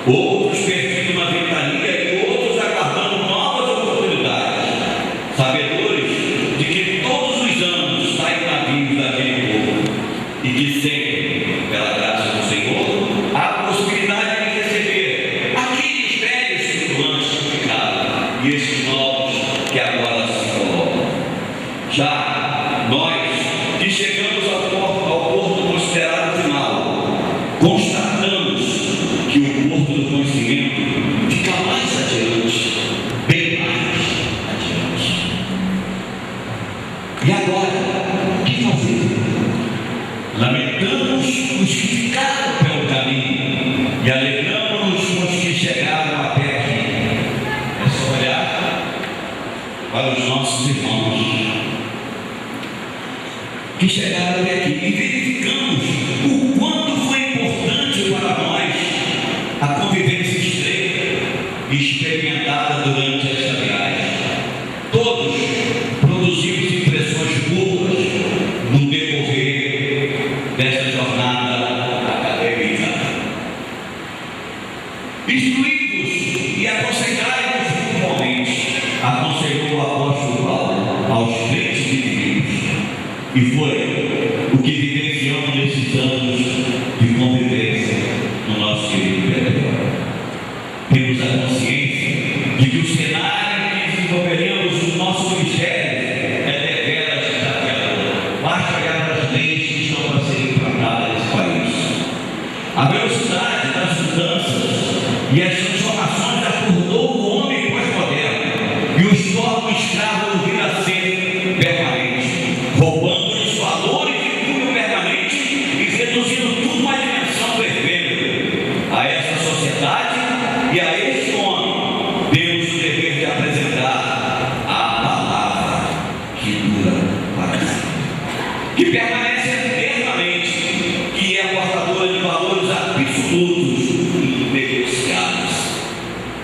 outros perdidos uma ventania e outros aguardando novas oportunidades, sabedores de que todos os anos saem navios daquele povo e que sempre, pela graça do Senhor, há a possibilidade de receber aqueles velhos circulantes que ficaram e esses novos que agora se colocam. Já nós que chegamos ao porto considerado final, constatamos que o porto do conhecimento fica mais adiante, bem mais adiante. E agora, o que fazer? Lamentamos os que ficaram pelo caminho e alegramos com os que chegaram até aqui. É só olhar para os nossos irmãos que chegaram até aqui e verificamos o quanto foi importante para nós a convivência estreita e experimentada durante esta viagem. Todos produzimos impressões boas no decorrer desta jornada acadêmica. Instruí-vos e aconselhai-vos mutuamente, aconselhou o apóstolo Paulo aos crentes de Filipos. E foi o que vivenciamos nesses anos de convivência no nosso querido território. Temos a consciência de que o cenário em que desenvolveremos o nosso ministério é deveras desafiador. Basta olhar para as leis que estão para serem implantadas nesse país. A velocidade das mudanças e as transformações acordou o homem pós-moderno e os torna escravos do vir a ser permanente, roubando valores de cunho permanente e reduzindo tudo a uma dimensão perfeita. A essa sociedade e a este homem temos o dever de apresentar a palavra que dura para sempre, que permanece eternamente, que é portadora de valores absolutos e inegociáveis.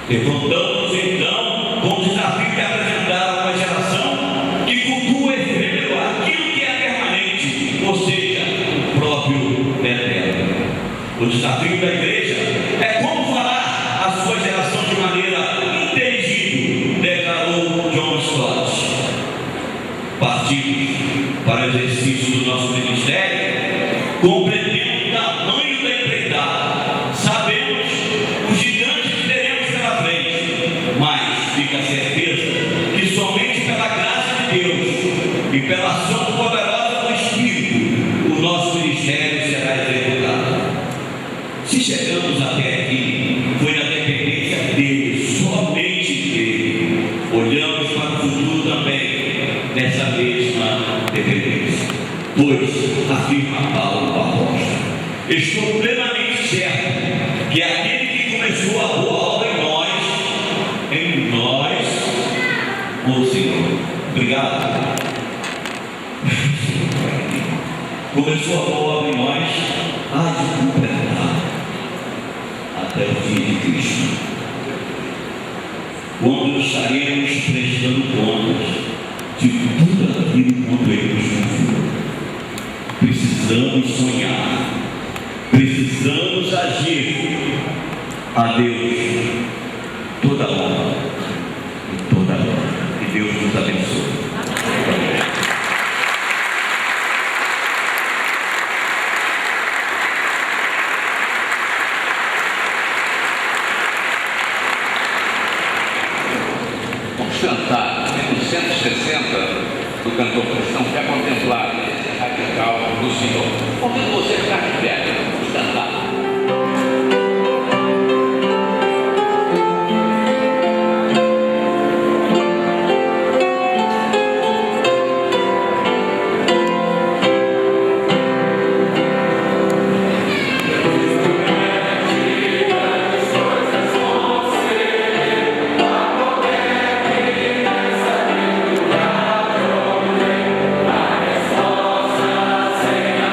Levantamos então com o desafio de apresentar uma geração que cultua efêmero aquilo que é permanente, ou seja, o próprio eterno. O desafio da igreja é como falar a sua geração de maneira inteligível, declarou John Stott. Partimos para o exercício do nosso ministério, compreendendo o tamanho da empreitada, sabemos o gigante que teremos pela frente, mas fica a certeza que somente pela graça de Deus e pela ação poderosa do Espírito, o nosso ministério será executado. Se chegamos até aqui, foi na dependência dele, somente dele. Olhamos para o futuro também, nessa mesma dependência. Pois, afirma Paulo o apóstolo, estou plenamente certo que aquele que começou a boa obra em nós, o Senhor. Obrigado. Começou a boa obra em nós, há de completar até o dia de Cristo, quando estaremos prestando contas de tudo aquilo quanto Ele nos confiou. Precisamos sonhar, precisamos agir. A Deus toda honra e toda glória. Que Deus nos abençoe. Vamos cantar no 160 do cantor cristão, quer contemplar esse radical do Senhor. Convido você a ficar de pé, vamos cantar. Senha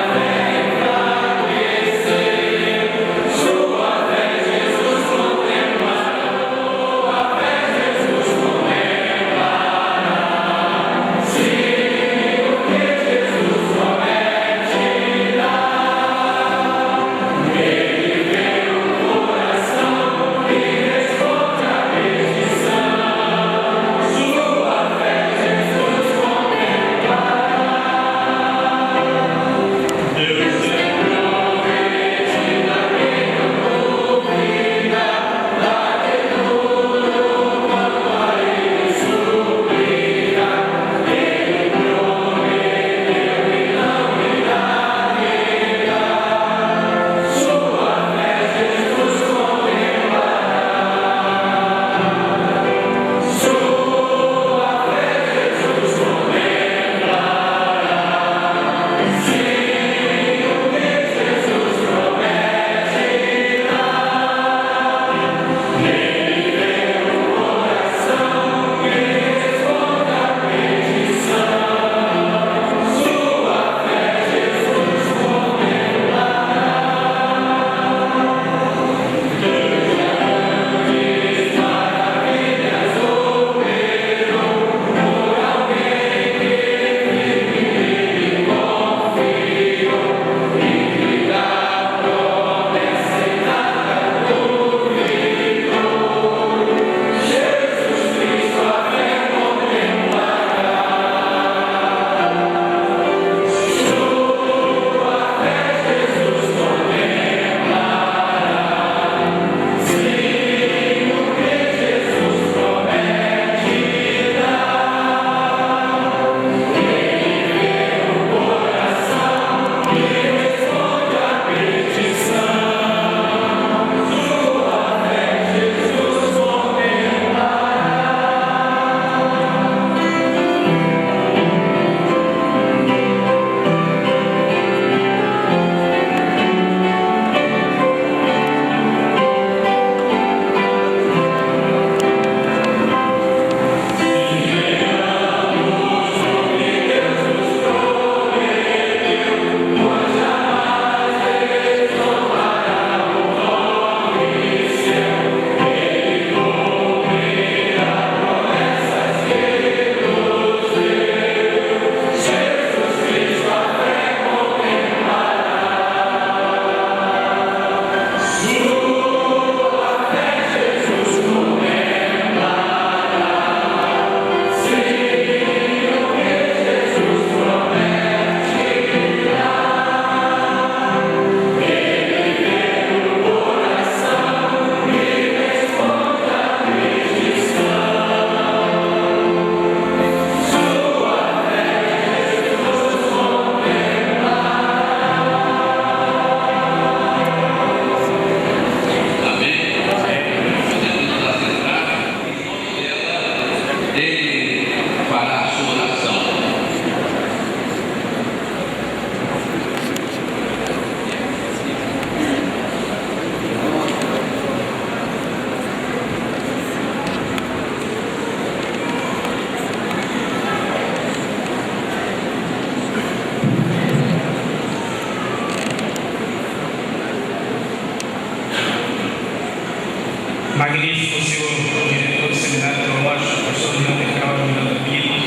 Magnífico, Senhor, diretor do Seminário Teológico, pastor Leandro Carlos Miranda Pires,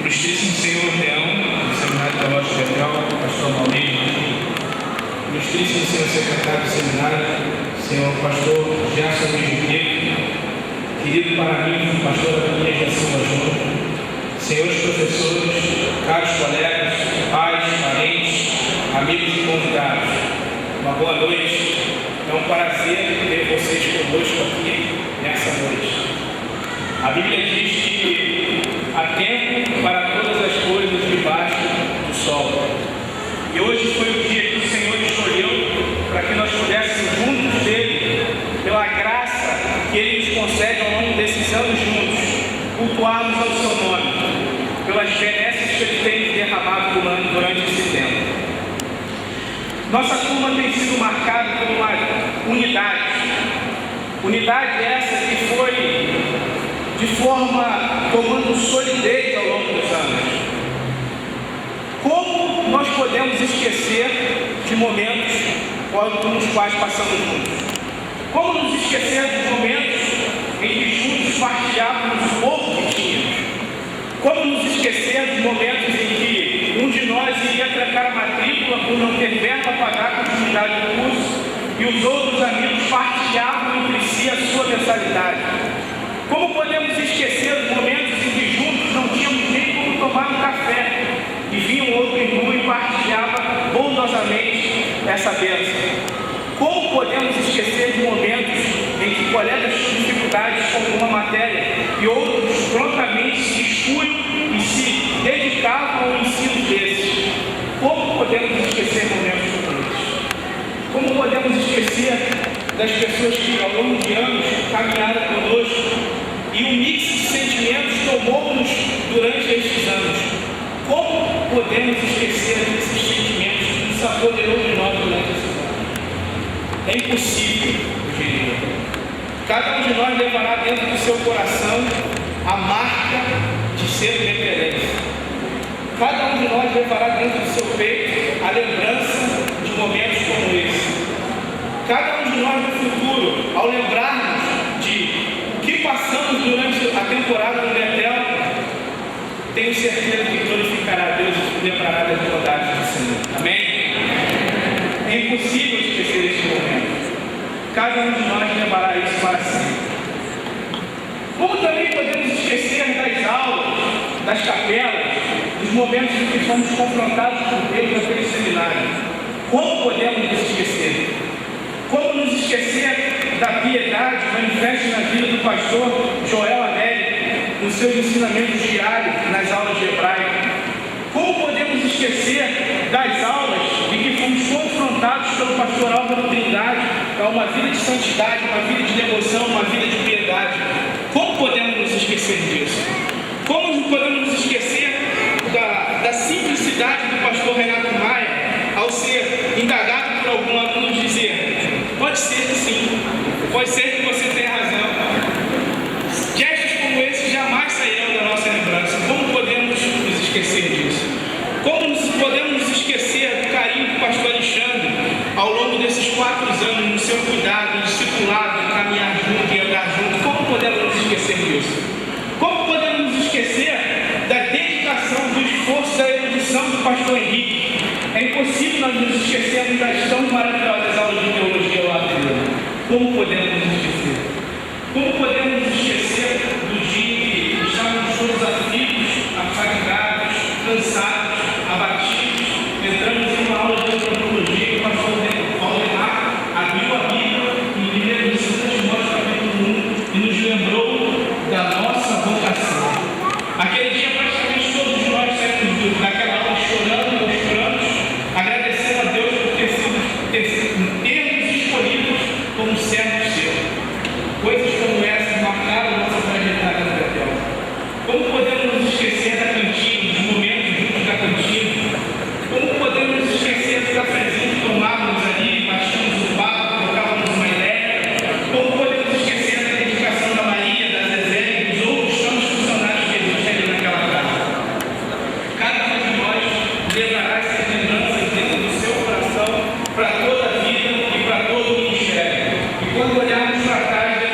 ilustríssimo Senhor Leão, do Seminário Teológico de Betel, pastor Maurício, ilustríssimo Senhor secretário do Seminário, Senhor pastor Gerson Luiz Diego, querido Paraninho, pastor da minha da Silva Júnior, senhores professores, caros colegas, pais, parentes, amigos e convidados, uma boa noite. É um prazer ter vocês conosco aqui nessa noite. A Bíblia diz que há tempo para todas as coisas debaixo do sol. E hoje foi o dia que o Senhor escolheu para que nós pudéssemos juntos dele, pela graça que ele nos concede ao longo desses anos juntos, cultuarmos ao seu nome, pelas benesses que ele tem derramado durante esse tempo. Nossa turma tem sido marcada por uma unidade. Unidade essa que foi de forma tomando solidez ao longo dos anos. Como nós podemos esquecer de momentos nos quais passamos juntos? Como nos esquecer dos momentos em que juntos partilhávamos o pouco que tínhamos? Como nos esquecer dos momentos em que um de nós iria trancar a matrícula por não ter verba para pagar a continuidade do curso e os outros amigos partilhavam entre si a sua mensalidade? Como podemos esquecer dos momentos em que juntos não tínhamos nem como tomar um café e vinha um outro irmão e partilhava bondosamente essa bênção? Como podemos esquecer de momentos em que colegas tinham dificuldades com alguma matéria e outros prontamente se expunham e se dedicavam ao ensino desses? Como podemos esquecer momentos como esses? Como podemos esquecer das pessoas que ao longo de anos caminharam conosco e um mix de sentimentos tomou-nos durante estes anos? Como podemos esquecer desses sentimentos que se apoderou de nós durante esses anos? É impossível, eu diria. Cada um de nós levará dentro do seu coração a marca de ser referência. Cada um de nós levará dentro do seu peito a lembrança de momentos como esse. Cada um de nós no futuro, ao lembrarmos de o que passamos durante a temporada do Betel, tenho certeza que glorificará a Deus e lembrará das bondades do Senhor. Amém? É impossível esquecer este momento. Cada um de nós levará isso para sempre. Como também podemos esquecer das aulas, das capelas, dos momentos em que fomos confrontados por Deus naquele seminário? Como podemos nos esquecer? Como nos esquecer da piedade manifesta na vida do pastor Joel Américo, nos seus ensinamentos diários nas aulas de hebraico? Como podemos esquecer das aulas em que fomos confrontados pelo pastor Álvaro Trindade a uma vida de santidade, uma vida de devoção, uma vida de piedade? Como podemos nos esquecer disso? Como podemos nos esquecer da simplicidade do pastor Renato Maia ao ser indagado por algum aluno dizer: pode ser que sim, pode ser que você tenha razão. Gestos como esses jamais sairão da nossa lembrança. Como podemos nos esquecer disso? Como podemos nos esquecer do carinho do pastor Alexandre ao longo desses 4 anos no seu cuidado, no discipulado, em caminhar junto e andar junto? Como podemos nos esquecer disso? Como podemos nos esquecer da dedicação, do esforço, da erudição do pastor Henrique? É impossível nós nos esquecermos das tão maravilhosas aulas de teologia lá dentro. Como podemos nos esquecer? Como podemos nos esquecer do dia que estávamos todos aflitos, afadigados, cansados, abatidos, entramos em uma aula de antropologia que o pastor Valdemar abriu a Bíblia em 1 Timóteo capítulo 1 e nos lembrou da nossa vocação. Aquele dia praticamente todos nós saímos daquela aula chorando aos prantos, agradecendo a Deus por termos escolhidos como servos seus. Coisas como essa marcaram nossa trajetória no Betel. Como podemos nos esquecer da cantina, dos momentos juntos da cantina? Como podemos nos esquecer do cafezinho que tomávamos ali, baixamos o papo, trocávamos uma ideia? Como podemos esquecer da dedicação da Maria, da Zezé e dos outros tantos funcionários que existem ali naquela casa? Cada um de nós levará essas lembranças dentro do seu coração para toda a vida e para todo o ministério. E quando olharmos para trás,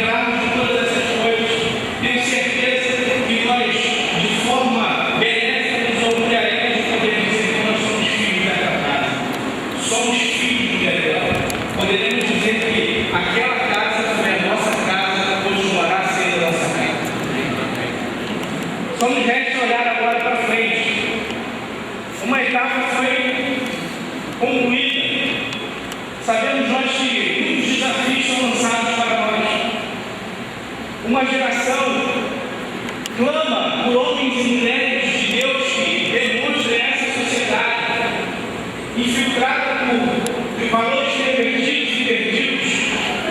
aquela casa foi a nossa casa, continuará sendo a nossa casa. Só nos resta olhar agora para frente. Uma etapa foi concluída. Sabemos nós que muitos desafios são lançados para nós. Uma geração clama por homens e mulheres de Deus que demonstrem essa sociedade infiltrada por valores pervertidos e perdidos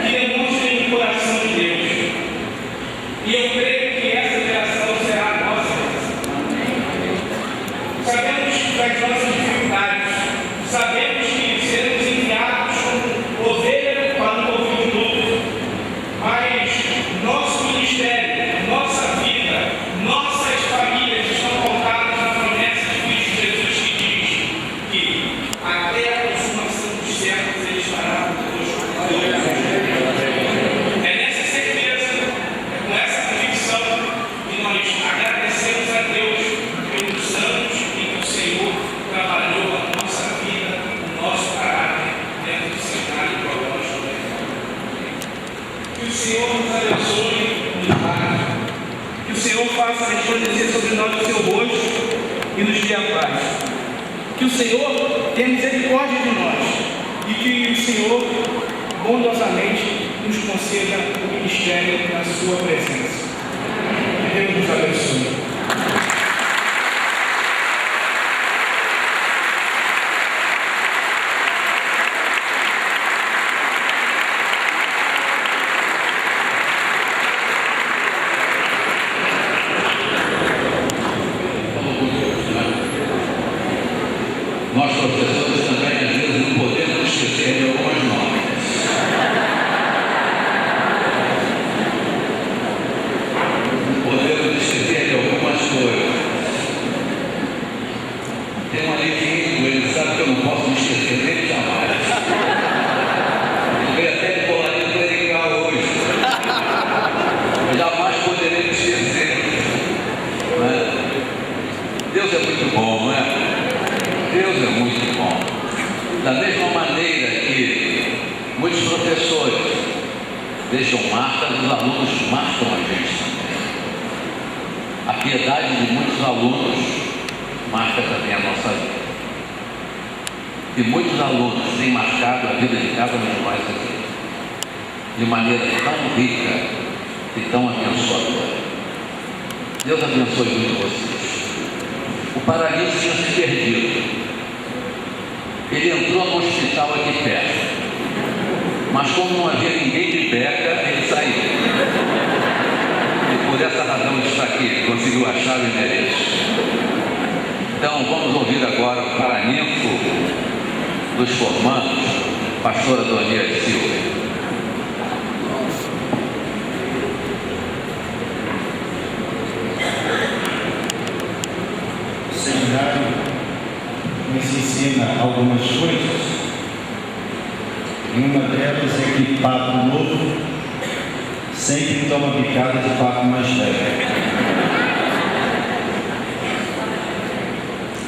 que demonstrem o coração de Deus. E eu creio que essa geração será a nossa geração. Sabemos das nossas dificuldades, sabemos que seremos enviados como ovelha para um ovinho novo, mas nosso ministério, nossa vida, nossas famílias estão pautadas na promessa de Cristo Jesus que diz que até a consumação dos séculos ele estará conosco. É nessa certeza, é com essa convicção que nós agradecemos a Deus pelos anos em que o Senhor trabalhou a nossa vida, o nosso caráter dentro do cenário propósito. Que o Senhor nos abençoe, nos guarde. Que o Senhor faça resplandecer sobre nós o seu rosto e nos dê a paz. Que o Senhor tenha misericórdia de nós e que o Senhor bondosamente nos conceda o ministério na sua presença. Que Deus nos abençoe. Nós, professores, também às vezes não podemos esquecer de algumas notas. Não podemos esquecer de algumas coisas. Tem um alívio, ele sabe que eu não posso me esquecer dele jamais. Ele veio até de colarinho clerical hoje. Eu jamais poderei me esquecer. Deus é muito bom, não é? Deus é muito bom. Da mesma maneira que muitos professores deixam marcas, os alunos marcam a gente também. A piedade de muitos alunos marca também a nossa vida. E muitos alunos têm marcado a vida de cada um de nós aqui de maneira tão rica e tão abençoadora. Deus abençoe muito vocês. O paralítico tinha se perdido. Ele entrou no hospital aqui perto, mas como não havia ninguém de Beca, ele saiu. E por essa razão ele está aqui, conseguiu achar o endereço. Então vamos ouvir agora o paraninfo dos formandos, pastora Donier Silva. Nos ensina algumas coisas, e uma delas é que papo novo sempre toma picada de papo mais velho.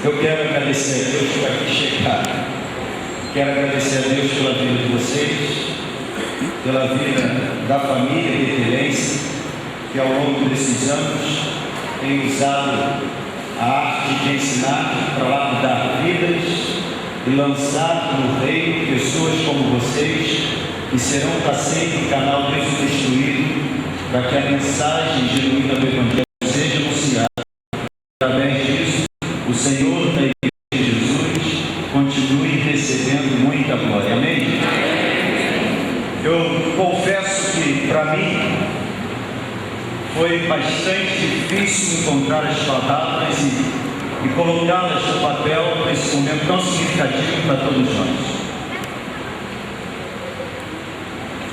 Eu quero agradecer a Deus por aqui chegar. Quero agradecer a Deus pela vida de vocês, pela vida da família betelense, que ao longo desses anos tem usado a arte de ensinar para lapidar vidas e lançar no reino pessoas como vocês, que serão para sempre um canal desobstruído para que a mensagem genuína do Evangelho seja anunciada. Através disso, o Senhor da Igreja de Jesus continue recebendo muita glória. Amém? Eu confesso que, para mim, foi bastante difícil encontrar as palavras e colocá-las no papel nesse momento tão significativo para todos nós.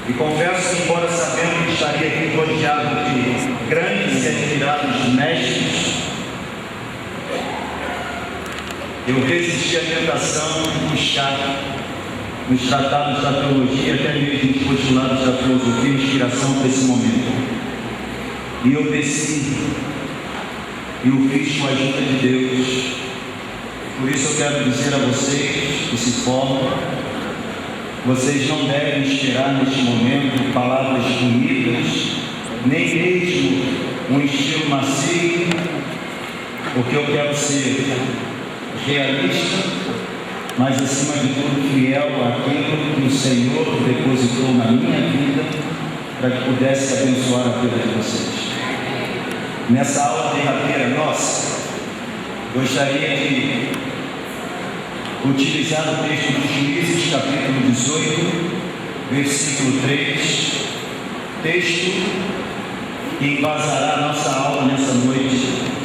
E confesso que, embora sabendo que estaria aqui rodeado de grandes e admirados mestres, eu resisti à tentação de buscar nos tratados da teologia, até mesmo nos postulados da filosofia, inspiração para esse momento. E eu desci e o fiz com a ajuda de Deus. Por isso eu quero dizer a vocês que se formam Vocês não devem esperar neste momento palavras bonitas, nem mesmo um estilo macio, porque eu quero ser realista, mas acima de tudo fiel àquilo que o Senhor depositou na minha vida para que pudesse abençoar a vida de vocês. Nessa aula derradeira nossa, gostaria de utilizar o texto de Juízes, capítulo 18, versículo 3, texto que embasará a nossa aula nessa noite.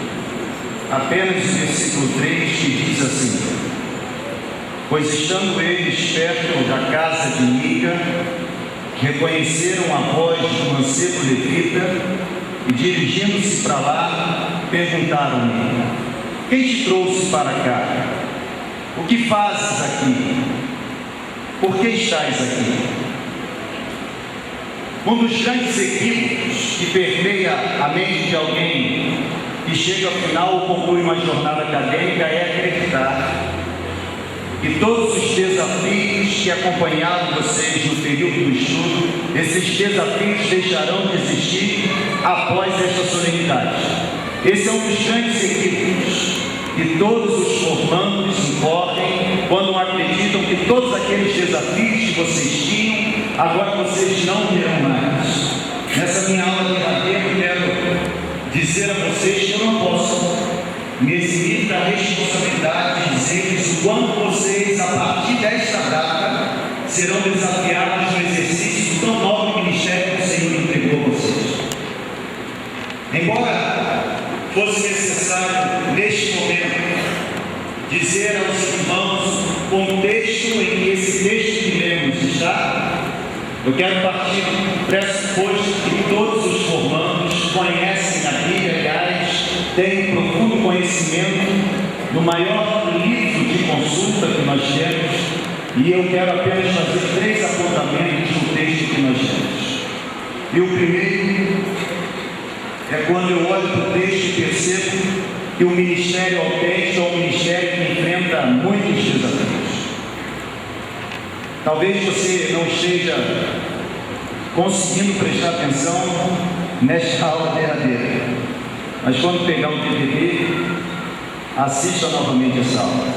Apenas o versículo 3 que diz assim: pois estando eles perto da casa de Mica, reconheceram a voz do mancebo levita e, dirigindo-se para lá, perguntaram-lhe: quem te trouxe para cá? O que fazes aqui? Por que estás aqui? Um dos grandes equívocos que permeia a mente de alguém que chega ao final ou conclui uma jornada acadêmica é acreditar que todos os desafios que acompanharam vocês no período do estudo, esses desafios deixarão de existir após esta solenidade. Esse é um dos grandes equívocos que todos os formandos incorrem quando acreditam que todos aqueles desafios que vocês tinham, agora vocês não terão mais. Nessa minha aula de derradeira, eu quero dizer a vocês que eu não posso me eximir da responsabilidade de dizer-lhes o quanto vocês, a partir desta data, serão desafiados no exercício do tão nobre ministério que o Senhor entregou a vocês. Embora fosse necessário, neste momento, dizer aos irmãos o contexto em que esse texto que lemos está, eu quero partir do pressuposto que todos os formandos conhecem a Bíblia, aliás, têm um profundo conhecimento no maior livro de consulta que nós temos, e eu quero apenas fazer 3 apontamentos no texto que nós temos. E o primeiro é quando eu olho para o texto e percebo que o ministério autêntico é um ministério que enfrenta muitos desafios. Talvez você não esteja conseguindo prestar atenção nesta aula derradeira, mas quando pegar o DVD, assista novamente essa aula.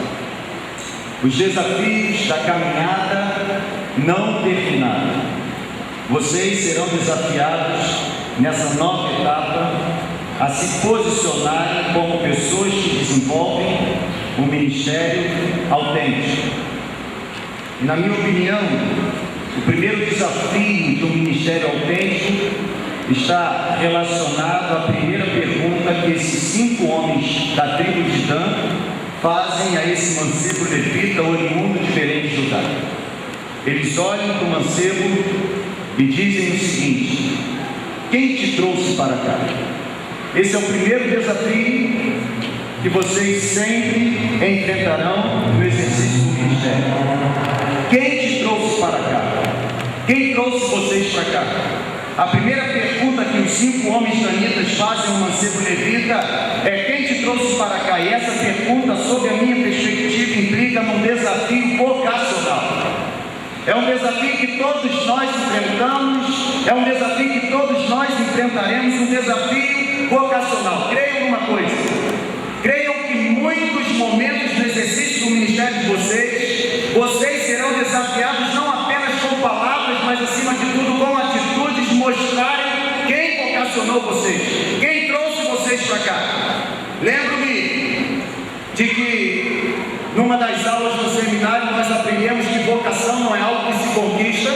Os desafios da caminhada não terminaram. Vocês serão desafiados nessa nova etapa a se posicionarem como pessoas que desenvolvem um ministério autêntico. E, na minha opinião, o primeiro desafio do ministério autêntico está relacionado à primeira pergunta que esses 5 homens da tribo de Dan fazem a esse mancebo levita oriundo de Belém de Judá. Eles olham para o mancebo e dizem o seguinte: quem te trouxe para cá? Esse é o primeiro desafio que vocês sempre enfrentarão no exercício do ministério. Quem te trouxe para cá? Quem trouxe vocês para cá? A primeira pergunta que os 5 homens danitas fazem ao mancebo levita é: quem te trouxe para cá? E essa pergunta, sob a minha perspectiva, implica num desafio vocacional. É um desafio que todos nós enfrentamos, é um desafio que todos nós enfrentaremos, um desafio vocacional. Creiam numa coisa: creiam que em muitos momentos no exercício do ministério de vocês serão desafiados não apenas com palavras, mas acima de tudo com atitudes, mostrarem quem vocacionou vocês, quem trouxe vocês para cá. Lembro-me de que numa das aulas do seminário nós aprendemos que vocação não é algo que se conquista,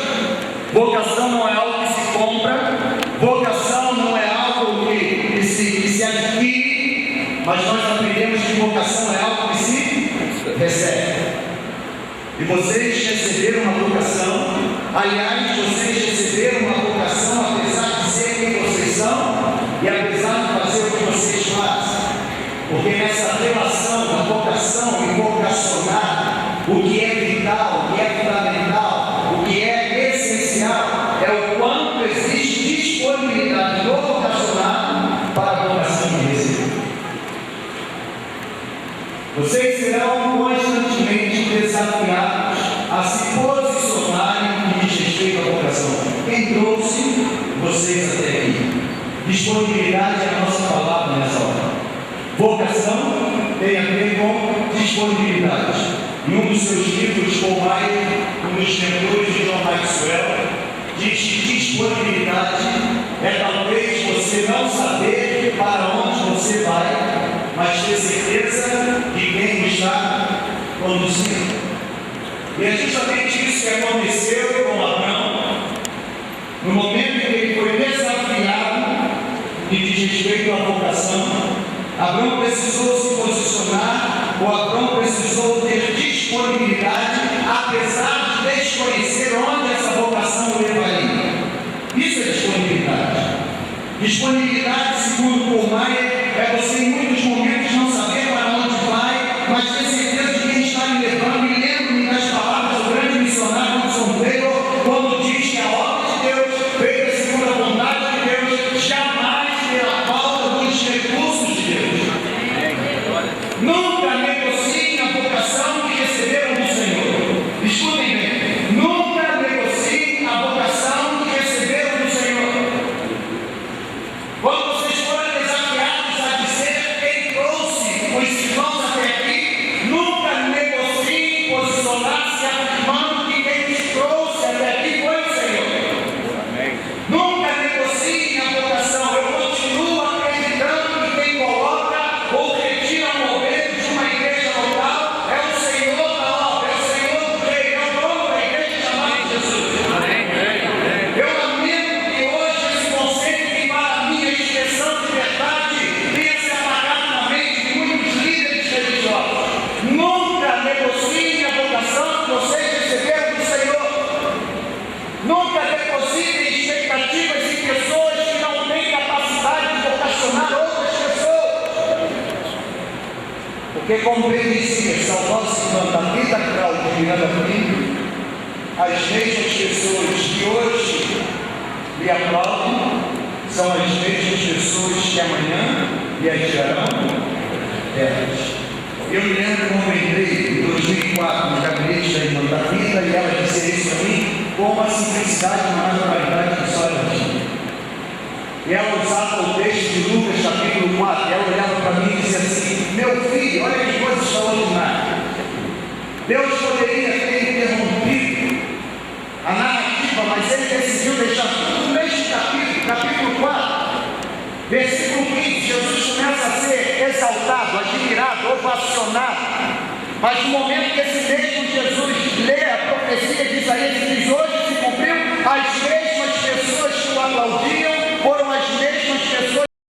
vocação não é algo que se compra, vocação não é algo que se adquire, mas nós aprendemos que vocação é algo que se recebe. E vocês receberam uma vocação, aliás, vocês receberam uma vocação apesar de ser quem vocês são e apesar de fazer o que vocês fazem. Porque nessa relação da vocação e vocacionar, o que é vital, o que é fundamental, o que é essencial, é o quanto existe disponibilidade do vocacionado para a vocação que recebeu. Vocês serão constantemente desafiados a se posicionar vocês até aqui. Disponibilidade é a nossa palavra nessa hora. Vocação tem a ver com disponibilidade. Em um dos seus livros, Paul Maier, um dos mentores de John Maxwell, diz que disponibilidade é talvez você não saber para onde você vai, mas ter certeza de quem está conduzindo. E é justamente isso que aconteceu com Abraão. No momento em que ele foi desafiado e diz respeito à vocação, Abraão precisou se posicionar, ou Abraão precisou ter disponibilidade, apesar de desconhecer onde essa vocação o levaria. Isso é disponibilidade. Disponibilidade, segundo Paul Maier, é você em muitos momentos não saber para onde vai, mas ter certeza de quem está me levando. E lembro-me das palavras do grande missionário Hudson Taylor, quando diz que a obra de Deus, feita segundo a vontade de Deus, jamais terá falta dos recursos de Deus. Nunca negociem a vocação que receberam do Senhor. Escutem bem, nunca negociem a vocação que receberam do Senhor. Quando vocês forem desafiados a dizer quem trouxe os irmãos até aqui, nunca negociem posicionar-se afirmando que quem os trouxe até aqui foi o Senhor. Nunca negociem a vocação. Eu continuo acreditando que quem coloca ou retira um ovelho de uma igreja local é o Senhor da obra, é o Senhor do reino, é o dono da igreja chamado Jesus. Eu lamento que hoje esse conceito que para mim é expressão de verdade tenha se apagado na mente de muitos líderes religiosos. Nunca negociem a vocação que vocês receberam do Senhor. Nunca depositem expectativas em pessoas que não têm capacidade de vocacionar outras pessoas. Porque, como bem dizia Salvador da vida Cláudia de Miranda Filho, as mesmas pessoas que hoje lhe aplaudem são as mesmas pessoas que amanhã lhe atirarão pedras. Eu me lembro quando entrei em 2004 no gabinete da Irmã da Vida e ela dizia isso a mim com uma simplicidade e uma naturalidade que só ela tinha. E ela usava o texto de Lucas capítulo 4 e ela olhava para mim e dizia assim: meu filho, olha que coisa extraordinária. Deus poderia ter interrompido a narrativa, mas ele decidiu deixar tudo neste capítulo 4. Versículo 15, Jesus começa a ser exaltado, admirado, ovacionado. Mas no momento que esse mesmo Jesus lê a profecia de Isaías, diz: hoje se cumpriu a escritura